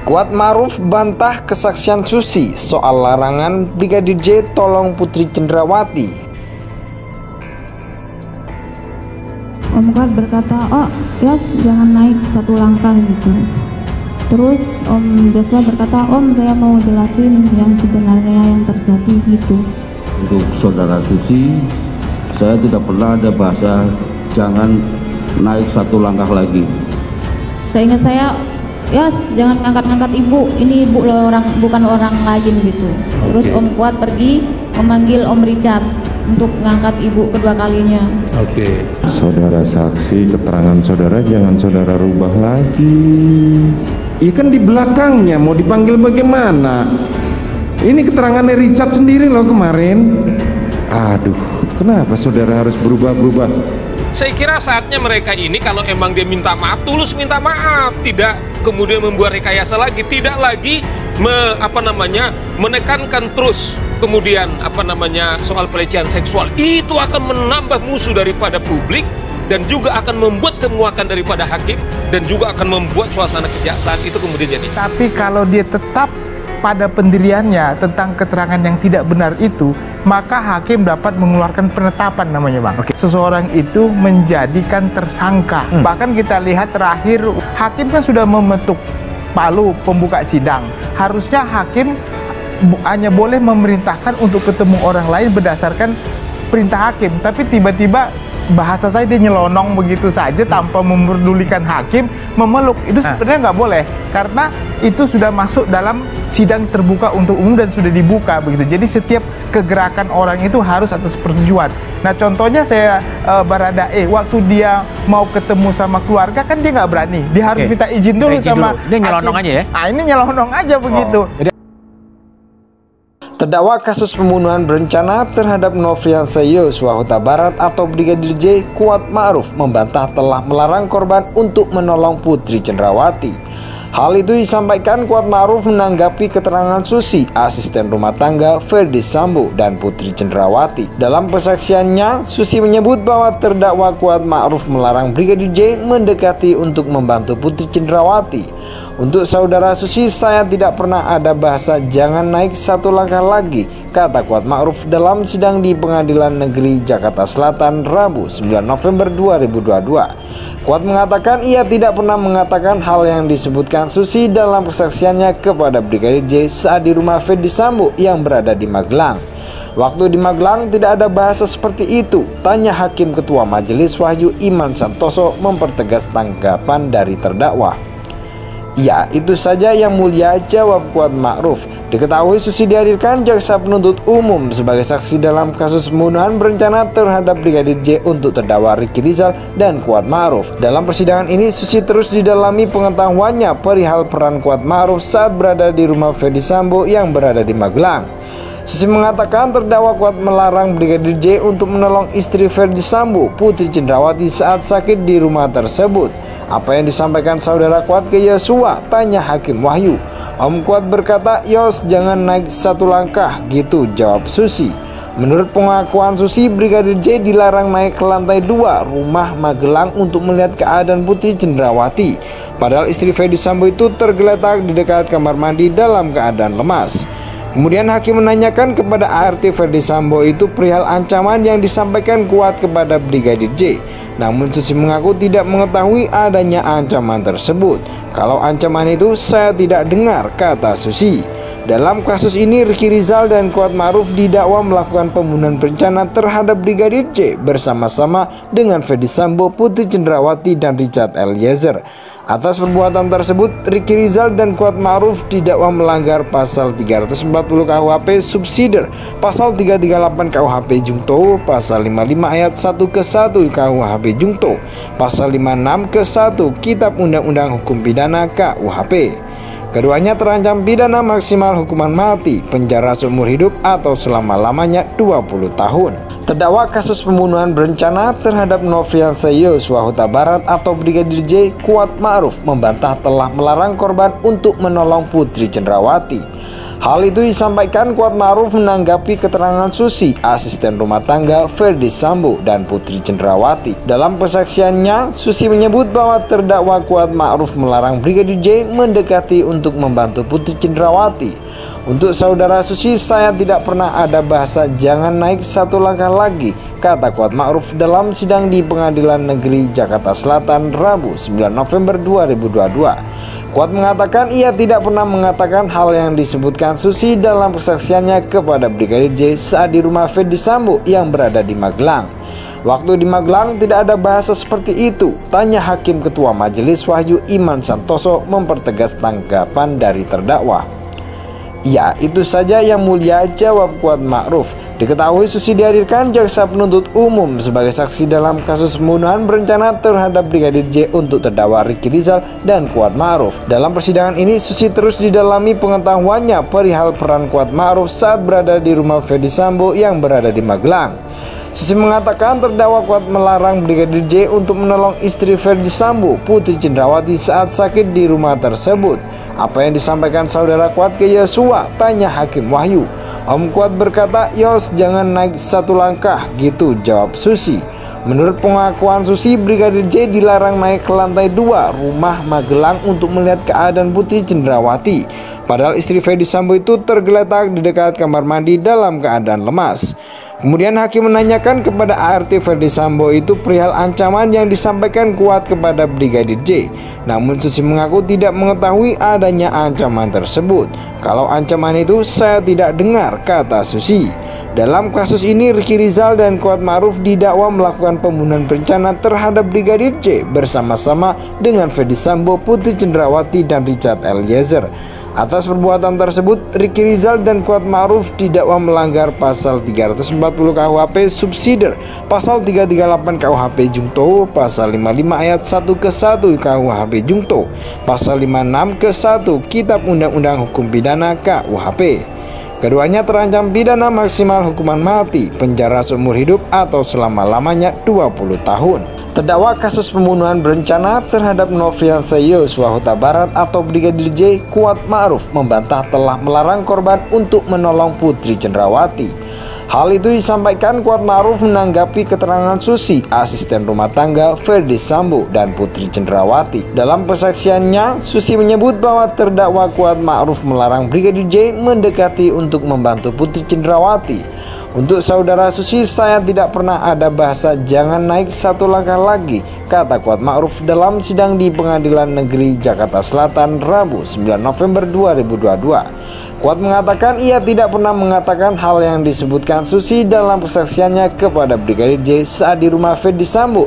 Kuat Ma'ruf bantah kesaksian Susi soal larangan Brigadir J tolong Putri Cenderawati. Om Kuat berkata, oh Yos jangan naik satu langkah gitu. Terus Om Joshua berkata, Om saya mau jelasin yang sebenarnya yang terjadi gitu. Untuk saudara Susi, saya tidak pernah ada bahasa jangan naik satu langkah lagi. Seingat saya, Yos jangan ngangkat-ngangkat ibu, ini ibu bukan orang lain gitu. Terus Om Kuat pergi memanggil Om Richard untuk ngangkat ibu kedua kalinya. Saudara saksi, keterangan saudara jangan saudara rubah lagi. Iya kan di belakangnya, mau dipanggil bagaimana? Ini keterangannya Richard sendiri loh kemarin. Aduh, kenapa saudara harus berubah-berubah? Saya kira saatnya mereka ini kalau emang dia minta maaf, tulus minta maaf, tidak kemudian membuat rekayasa lagi, tidak lagi menekankan terus kemudian soal pelecehan seksual. Itu akan menambah musuh daripada publik dan juga akan membuat kemuakan daripada hakim dan juga akan membuat suasana kejaksaan itu kemudian jadi. Tapi kalau dia tetap pada pendiriannya tentang keterangan yang tidak benar itu, maka hakim dapat mengeluarkan penetapan namanya Bang. Seseorang itu menjadikan tersangka. Bahkan kita lihat terakhir hakim kan sudah membentuk palu pembuka sidang. Harusnya hakim hanya boleh memerintahkan untuk ketemu orang lain berdasarkan perintah hakim. Tapi tiba-tiba bahasa saya dia nyelonong begitu saja tanpa memperdulikan hakim, memeluk. Itu sebenarnya nggak boleh, karena itu sudah masuk dalam sidang terbuka untuk umum dan sudah dibuka begitu. Jadi setiap kegerakan orang itu harus atas persetujuan. Nah contohnya saya Baradae, waktu dia mau ketemu sama keluarga kan dia nggak berani, dia harus minta izin dulu sama Dia nyelonong hakim. aja ya? Nah ini nyelonong aja begitu. Terdakwa kasus pembunuhan berencana terhadap Nofriansah Yosua Huta Barat atau Brigadir J, Kuat Ma'ruf membantah telah melarang korban untuk menolong Putri Cenderawati. Hal itu disampaikan Kuat Ma'ruf menanggapi keterangan Susi, asisten rumah tangga Ferdi Sambo dan Putri Cenderawati. Dalam persaksiannya, Susi menyebut bahwa terdakwa Kuat Ma'ruf melarang Brigadir J mendekati untuk membantu Putri Cenderawati. Untuk saudara Susi, saya tidak pernah ada bahasa jangan naik satu langkah lagi, kata Kuat Ma'ruf dalam sidang di Pengadilan Negeri Jakarta Selatan Rabu 9 November 2022. Kuat mengatakan ia tidak pernah mengatakan hal yang disebutkan Susi dalam kesaksiannya kepada Brigadir J saat di rumah Ferdi Sambo yang berada di Magelang. Waktu di Magelang tidak ada bahasa seperti itu, tanya Hakim Ketua Majelis Wahyu Iman Santoso mempertegas tanggapan dari terdakwa. Ya, itu saja yang mulia, jawab Kuat Ma'ruf. Diketahui Susi dihadirkan jaksa penuntut umum sebagai saksi dalam kasus pembunuhan berencana terhadap Brigadir J untuk terdakwa Ricky Rizal dan Kuat Ma'ruf. Dalam persidangan ini Susi terus didalami pengetahuannya perihal peran Kuat Ma'ruf saat berada di rumah Ferdi Sambo yang berada di Magelang. Susi mengatakan terdakwa Kuat melarang Brigadir J untuk menolong istri Ferdi Sambo, Putri Cenderawati saat sakit di rumah tersebut. Apa yang disampaikan saudara Kuat ke Yosua, tanya Hakim Wahyu. Om Kuat berkata, Yos jangan naik satu langkah gitu, jawab Susi. Menurut pengakuan Susi, Brigadir J dilarang naik ke lantai 2 rumah Magelang untuk melihat keadaan Putri Cenderawati. Padahal istri Ferdi Sambo itu tergeletak di dekat kamar mandi dalam keadaan lemas. Kemudian hakim menanyakan kepada ART Ferdi Sambo itu perihal ancaman yang disampaikan Kuat kepada Brigadir J. Namun Susi mengaku tidak mengetahui adanya ancaman tersebut. Kalau ancaman itu saya tidak dengar, kata Susi. Dalam kasus ini Ricky Rizal dan Kuat Ma'ruf didakwa melakukan pembunuhan berencana terhadap Brigadir J bersama-sama dengan Ferdi Sambo, Putri Cenderawati dan Richard Eliezer. Atas perbuatan tersebut, Ricky Rizal dan Kuat Ma'ruf didakwa melanggar pasal 340 KUHP subsidiar, pasal 338 KUHP Jungto, pasal 55 ayat 1 ke 1 KUHP Jungto, pasal 56 ke 1 Kitab Undang-Undang Hukum Pidana KUHP. Keduanya terancam pidana maksimal hukuman mati, penjara seumur hidup atau selama-lamanya 20 tahun. Terdakwa kasus pembunuhan berencana terhadap Nofriansah Yosua Huta Barat atau Brigadir J, Kuat Ma'ruf membantah telah melarang korban untuk menolong Putri Cenderawati. Hal itu disampaikan Kuat Ma'ruf menanggapi keterangan Susi, asisten rumah tangga Ferdi Sambo dan Putri Cenrawati. Dalam persaksiannya, Susi menyebut bahwa terdakwa Kuat Ma'ruf melarang Brigadir J mendekati untuk membantu Putri Cenrawati. Untuk saudara Susi, saya tidak pernah ada bahasa jangan naik satu langkah lagi, kata Kuat Ma'ruf dalam sidang di Pengadilan Negeri Jakarta Selatan Rabu 9 November 2022. Kuat mengatakan ia tidak pernah mengatakan hal yang disebutkan Susi dalam persaksiannya kepada Brigadir J saat di rumah Ferdi Sambo yang berada di Magelang. Waktu di Magelang tidak ada bahasa seperti itu, tanya Hakim Ketua Majelis Wahyu Iman Santoso mempertegas tanggapan dari terdakwa. Ya, itu saja yang mulia, jawab Kuat Ma'ruf. Diketahui Susi dihadirkan jaksa penuntut umum sebagai saksi dalam kasus pembunuhan berencana terhadap Brigadir J untuk terdakwa Ricky Rizal dan Kuat Ma'ruf. Dalam persidangan ini, Susi terus didalami pengetahuannya perihal peran Kuat Ma'ruf saat berada di rumah Ferdi Sambo yang berada di Magelang. Susi mengatakan terdakwa Kuat melarang Brigadir J untuk menolong istri Ferdi Sambo, Putri Cenrawati, saat sakit di rumah tersebut. Apa yang disampaikan saudara Kuat ke Yosua, tanya Hakim Wahyu. Om Kuat berkata, "Yos, jangan naik satu langkah," gitu, jawab Susi. Menurut pengakuan Susi, Brigadir J dilarang naik ke lantai 2 rumah Magelang untuk melihat keadaan Putri Cenrawati. Padahal istri Ferdi Sambo itu tergeletak di dekat kamar mandi dalam keadaan lemas. Kemudian hakim menanyakan kepada ART Ferdi Sambo itu perihal ancaman yang disampaikan Kuat kepada Brigadir J. Namun Susi mengaku tidak mengetahui adanya ancaman tersebut. Kalau ancaman itu saya tidak dengar, kata Susi. Dalam kasus ini Ricky Rizal dan Kuat Ma'ruf didakwa melakukan pembunuhan berencana terhadap Brigadir J bersama-sama dengan Ferdi Sambo, Putri Cenrawati dan Richard Eliezer. Atas perbuatan tersebut, Ricky Rizal dan Kuat Ma'ruf didakwa melanggar pasal 340 KUHP subsidiar, pasal 338 KUHP Jungto, pasal 55 ayat 1 ke 1 KUHP Jungto, pasal 56 ke 1 Kitab Undang-Undang Hukum Pidana KUHP. Keduanya terancam pidana maksimal hukuman mati, penjara seumur hidup atau selama-lamanya 20 tahun. Terdakwa kasus pembunuhan berencana terhadap Nofriansah Yosua Huta Barat atau Brigadir J, Kuat Ma'ruf membantah telah melarang korban untuk menolong Putri Cenrawati. Hal itu disampaikan Kuat Ma'ruf menanggapi keterangan Susi, asisten rumah tangga Ferdi Sambo dan Putri Cenrawati. Dalam persaksiannya, Susi menyebut bahwa terdakwa Kuat Ma'ruf melarang Brigadir J mendekati untuk membantu Putri Cenrawati. Untuk saudara Susi, saya tidak pernah ada bahasa jangan naik satu langkah lagi, kata Kuat Ma'ruf dalam sidang di Pengadilan Negeri Jakarta Selatan Rabu 9 November 2022. Kuat mengatakan ia tidak pernah mengatakan hal yang disebutkan Susi dalam persaksiannya kepada Brigadir J saat di rumah Ferdi Sambo